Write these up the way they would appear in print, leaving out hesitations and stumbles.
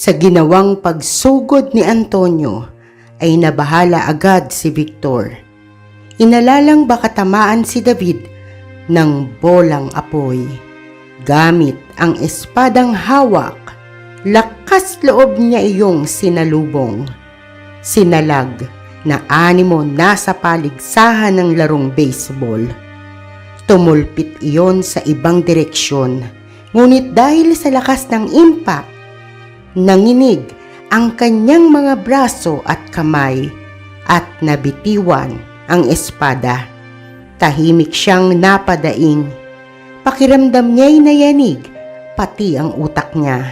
Sa ginawang pagsugod ni Antonio ay nabahala agad si Victor. Inalalang baka tamaan si David ng bolang apoy. Gamit ang espadang hawak, lakas loob niya iyong sinalubong. Sinalag na animo nasa paligsahan ng larong baseball. Tumulpit iyon sa ibang direksyon, ngunit dahil sa lakas ng impact, nanginig ang kanyang mga braso at kamay at nabitiwan ang espada. Tahimik siyang napadaing. Pakiramdam niya'y nayanig, pati ang utak niya.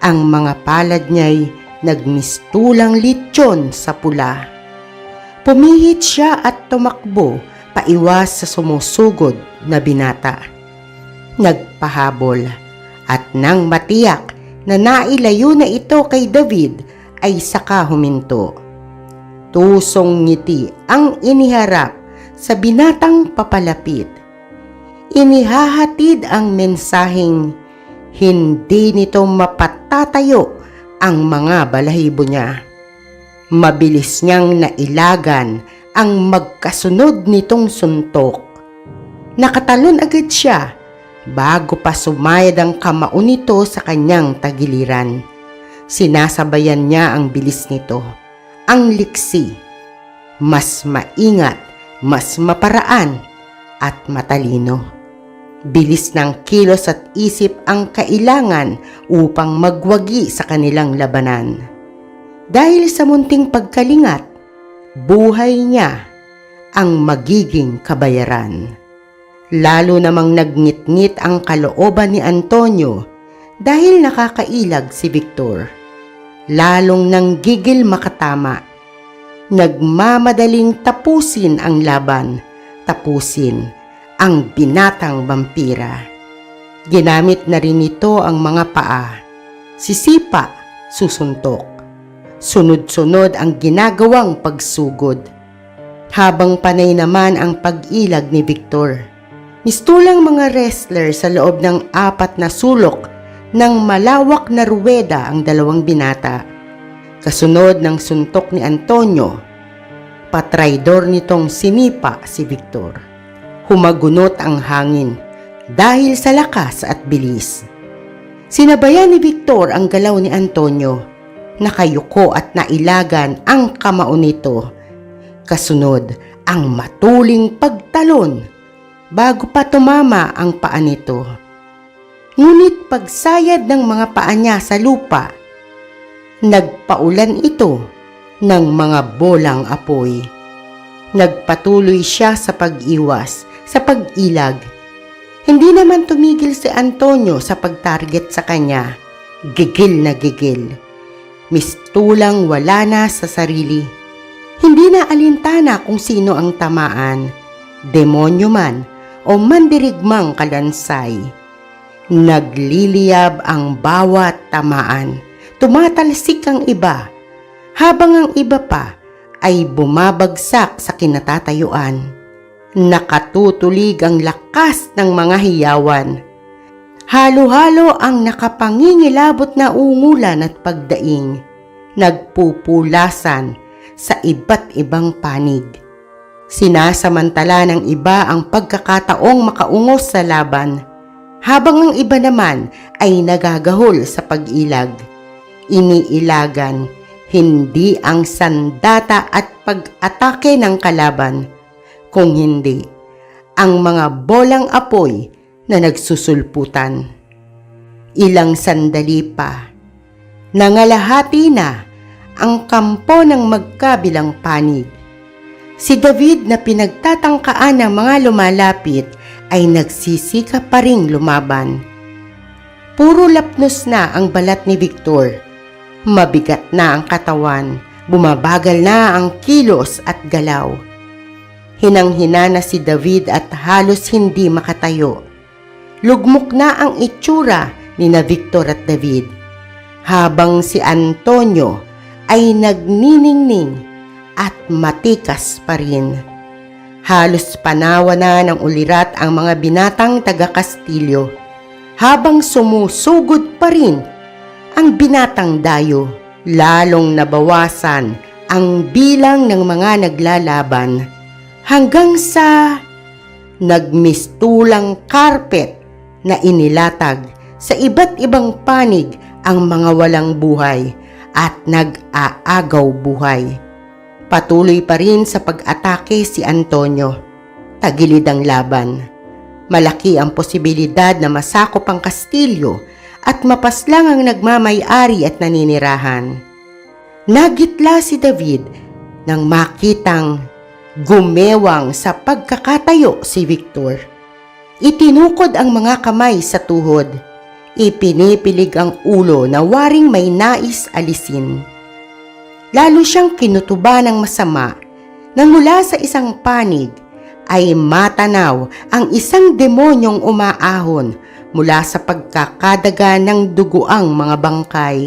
Ang mga palad niya'y nagmistulang litsyon sa pula. Pumihit siya at tumakbo paiwas sa sumusugod na binata. Nagpahabol at nang matiyak na nailayo na ito kay David ay saka huminto. Tusong ngiti ang iniharap sa binatang papalapit. Inihahatid ang mensaheng hindi nito mapatatayo ang mga balahibo niya. Mabilis niyang nailagan ang magkasunod nitong suntok. Nakatalon agad siya bago pa sumayad ang kamao nito sa kanyang tagiliran. Sinasabayan niya ang bilis nito, ang liksi. Mas maingat, mas maparaan at matalino. Bilis ng kilos at isip ang kailangan upang magwagi sa kanilang labanan. Dahil sa munting pagkalingat, buhay niya ang magiging kabayaran. Lalo namang nagngit-ngit ang kalooban ni Antonio dahil nakakailag si Victor. Lalong nanggigil makatama. Nagmamadaling tapusin ang laban, tapusin ang binatang vampira. Ginamit na rin nito ang mga paa. Sisipa, susuntok. Sunod-sunod ang ginagawang pagsugod. Habang panay naman ang pag-ilag ni Victor. Mistulang mga wrestler sa loob ng 4 na sulok ng malawak na ruweda ang dalawang binata. Kasunod ng suntok ni Antonio, patraidor nitong sinipa si Victor. Humagunot ang hangin dahil sa lakas at bilis. Sinabayan ni Victor ang galaw ni Antonio. Nakayuko at nailagan ang kamao nito. Kasunod ang matuling pagtalon bago pa tumama ang paa nito. Ngunit pagsayad ng mga paa niya sa lupa, nagpaulan ito ng mga bolang apoy. Nagpatuloy siya sa pag-iwas, sa pag-ilag. Hindi naman tumigil si Antonio sa pag-target sa kanya. Gigil na gigil. Mistulang wala na sa sarili. Hindi na alintana kung sino ang tamaan, demonyo man o mandirigmang kalansay. Nagliliyab ang bawat tamaan. Tumatalsik ang iba, habang ang iba pa ay bumabagsak sa kinatatayuan. Nakatutulig ang lakas ng mga hiyawan. Halo-halo ang nakapangingilabot na ungulan at pagdaing. Nagpupulasan sa iba't ibang panig. Sinasamantala ng iba ang pagkakataong makaungos sa laban, habang ang iba naman ay nagagahol sa pag-ilag. Iniilagan hindi ang sandata at pag-atake ng kalaban, kung hindi ang mga bolang apoy na nagsusulputan. Ilang sandali pa, nangalahati na ang kampo ng magkabilang panig. Si David na pinagtatangkaan ng mga lumalapit ay nagsisika pa ring lumaban. Puro lapnos na ang balat ni Victor. Mabigat na ang katawan, bumabagal na ang kilos at galaw. Hinang-hina na si David at halos hindi makatayo. Lugmok na ang itsura ni na Victor at David, habang si Antonio ay nagniningning at matikas pa rin. Halos panawa na ng ulirat ang mga binatang taga-Kastilyo, habang sumusugod pa rin ang binatang dayo. Lalong nabawasan ang bilang ng mga naglalaban hanggang sa nagmistulang karpet na inilatag sa iba't ibang panig ang mga walang buhay at nag-aagaw buhay. Patuloy pa rin sa pag-atake si Antonio. Tagilid ang laban. Malaki ang posibilidad na masakop ang kastilyo at mapaslang ang nagmamay-ari at naninirahan. Nagitla si David nang makitang gumewang sa pagkakatayo si Victor. Itinukod ang mga kamay sa tuhod. Ipinipilig ang ulo na waring may nais alisin. Lalo siyang kinutuba ng masama nang mula sa isang panig ay matanaw ang isang demonyong umaahon mula sa pagkakadaga ng dugoang mga bangkay.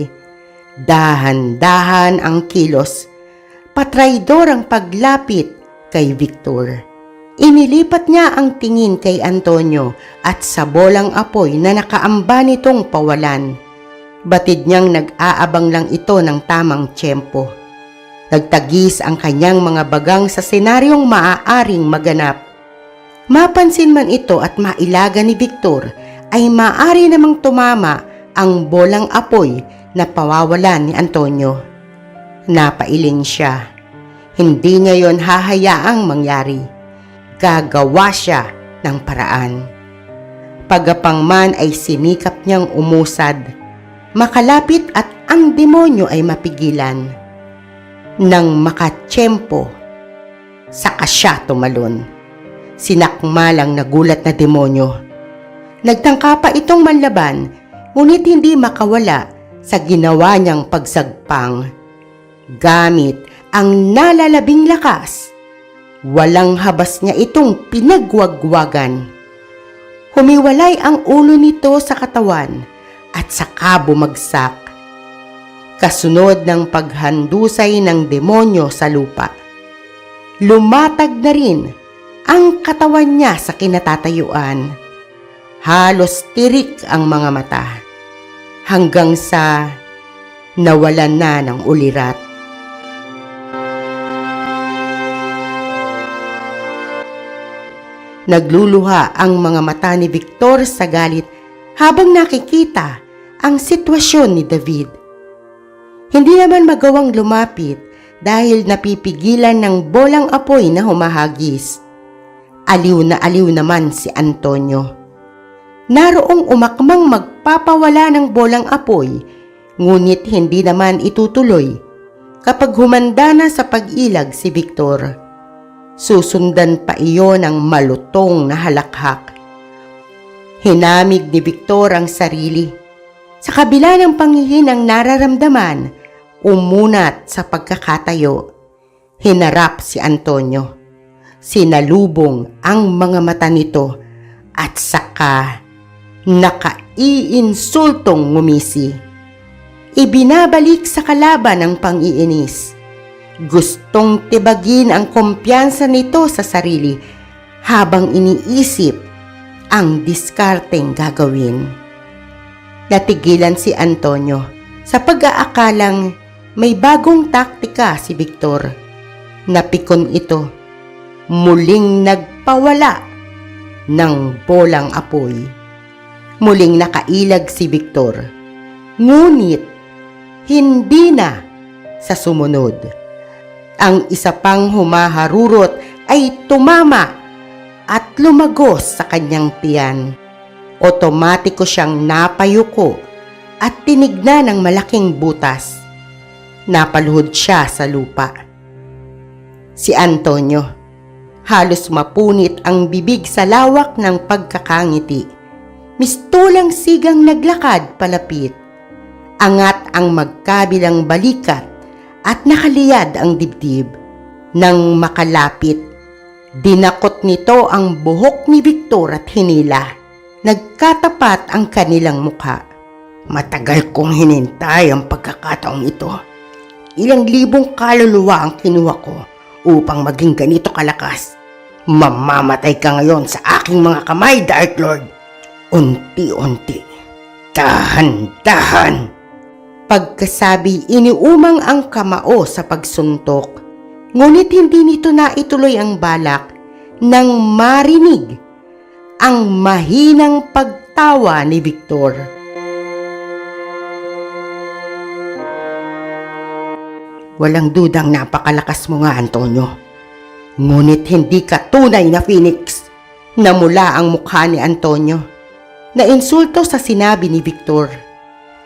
Dahan-dahan ang kilos. Patraidor ang paglapit kay Victor. Inilipat niya ang tingin kay Antonio at sa bolang apoy na nakaamba nitong pawalan. Batid niyang nag-aabang lang ito ng tamang tiyempo. Nagtagis ang kanyang mga bagang sa senaryong maaaring maganap. Mapansin man ito at mailaga ni Victor, ay maaari namang tumama ang bolang apoy na pawawalan ni Antonio. Napailing siya. Hindi niya yon hahayaang mangyari. Gagawa siya ng paraan. Pagapangman ay sinikap niyang umusad, makalapit at ang demonyo ay mapigilan. Nang makatsyempo, saka siya tumalon. Sinakmalang nagulat na demonyo. Nagtangka pa itong manlaban, ngunit hindi makawala sa ginawa niyang pagsagpang. Gamit ang nalalabing lakas, walang habas niya itong pinagwagwagan. Humiwalay ang ulo nito sa katawan at saka bumagsak. Kasunod ng paghandusay ng demonyo sa lupa, lumatag na rin ang katawan niya sa kinatatayuan. Halos tirik ang mga mata hanggang sa nawalan na ng ulirat. Nagluluha ang mga mata ni Victor sa galit habang nakikita ang sitwasyon ni David. Hindi naman magawang lumapit dahil napipigilan ng bolang apoy na humahagis. Aliw na aliw naman si Antonio. Naroong umakmang magpapawala ng bolang apoy, ngunit hindi naman itutuloy kapag humanda na sa pag-ilag si Victor. Susundan pa iyon ng malutong na halakhak. Hinamig ni Victor ang sarili. Sa kabila ng panghihinang nararamdaman, umunat sa pagkakatayo. Hinarap si Antonio. Sinalubong ang mga mata nito at saka nakaiinsultong ngumisi. Ibinabalik sa kalaban ang pang-iinis. Gustong tibagin ang kumpiyansa nito sa sarili habang iniisip ang diskarteng gagawin. Natigilan si Antonio sa pag-aakalang may bagong taktika si Victor. Napikon ito. Muling nagpawala ng bolang apoy. Muling nakailag si Victor. Ngunit hindi na sa sumunod. Ang isa pang humaharurot ay tumama at lumagos sa kanyang tiyan. Otomatiko siyang napayuko at tinignan ng malaking butas. Napaluhod siya sa lupa. Si Antonio, halos mapunit ang bibig sa lawak ng pagkakangiti. Mistulang sigang naglakad palapit. Angat ang magkabilang balikat at nakaliyad ang dibdib. Nang makalapit, dinakot nito ang buhok ni Victor at hinila. Nagkatapat ang kanilang mukha. Matagal kong hinintay ang pagkakataong ito. Ilang libong kaluluwa ang kinuha ko upang maging ganito kalakas. Mamamatay ka ngayon sa aking mga kamay, Dark Lord. Unti-unti, dahan-dahan. Pagkasabi, iniumang ang kamao sa pagsuntok. Ngunit hindi nito naituloy ang balak nang marinig ang mahinang pagtawa ni Victor. Walang dudang napakalakas mo nga, Antonio. Ngunit hindi ka tunay na Phoenix. Namula ang mukha ni Antonio. Nainsulto sa sinabi ni Victor.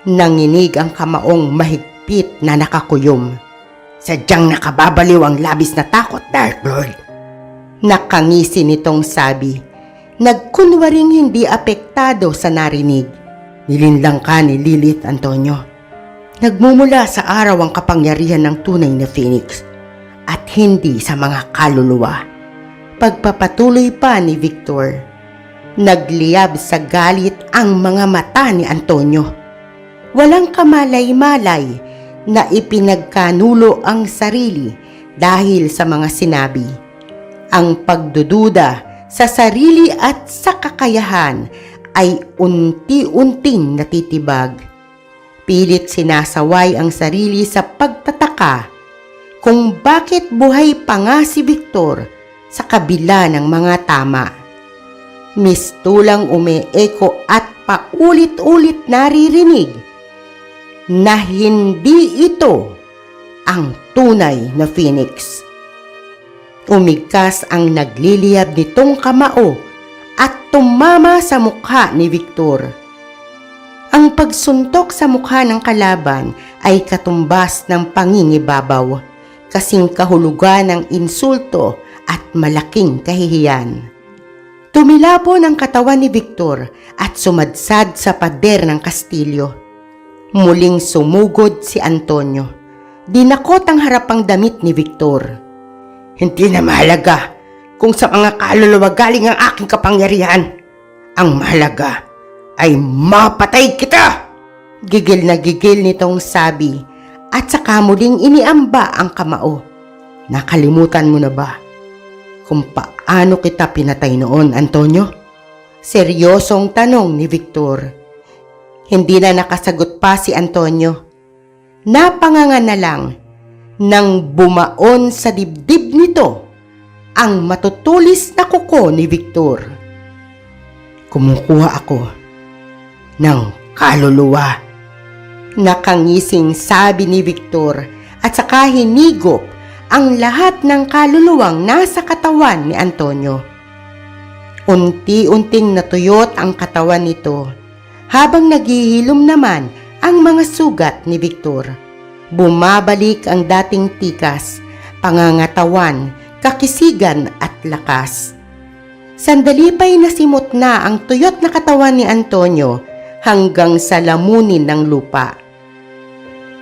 Nanginig ang kamaong mahigpit na nakakuyom. Sadyang nakababaliw ang labis na takot, Dark Lord. Nakangisi nitong sabi. Nagkunwaring hindi apektado sa narinig. Nilinlang ka ni Lilith, Antonio. Nagmumula sa araw ang kapangyarihan ng tunay na Phoenix at hindi sa mga kaluluwa. Pagpapatuloy pa ni Victor, nagliyab sa galit ang mga mata ni Antonio. Walang kamalay-malay na ipinagkanulo ang sarili dahil sa mga sinabi. Ang pagdududa sa sarili at sa kakayahan ay unti-unting natitibag. Pilit sinasaway ang sarili sa pagtataka kung bakit buhay pa nga si Victor sa kabila ng mga tama. Mistulang umeeko at paulit-ulit naririnig na hindi ito ang tunay na Phoenix. Umigkas ang nagliliyab nitong kamao at tumama sa mukha ni Victor. Ang pagsuntok sa mukha ng kalaban ay katumbas ng pangingibabaw, kasing kahulugan ng insulto at malaking kahihiyan. Tumilapon ang katawan ni Victor at sumadsad sa pader ng kastilyo. Muling sumugod si Antonio. Dinakot ang harapang damit ni Victor. Hindi na mahalaga kung sa mga kaluluwa galing ang aking kapangyarihan. Ang mahalaga ay mapatay kita! Gigil na gigil nitong sabi at saka muling iniamba ang kamao. Nakalimutan mo na ba kung paano kita pinatay noon, Antonio? Seryosong tanong ni Victor. Hindi na nakasagot pa si Antonio. Napanganga na lang nang bumaon sa dibdib nito ang matutulis na kuko ni Victor. Kumukuha ako ng kaluluwa. Nakangising sabi ni Victor at saka hinigop ang lahat ng kaluluwang nasa katawan ni Antonio. Unti-unting natuyot ang katawan nito habang naghihilom naman ang mga sugat ni Victor. Bumabalik ang dating tikas, pangangatawan, kakisigan at lakas. Sandali pa'y nasimot na ang tuyot na katawan ni Antonio hanggang sa lamunin ng lupa.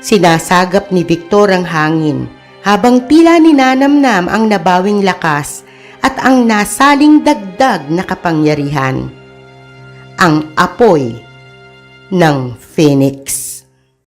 Sinasagap ni Victor ang hangin habang tila ninanamnam ang nabawing lakas at ang nasaling dagdag na kapangyarihan. Ang apoy ng Phoenix.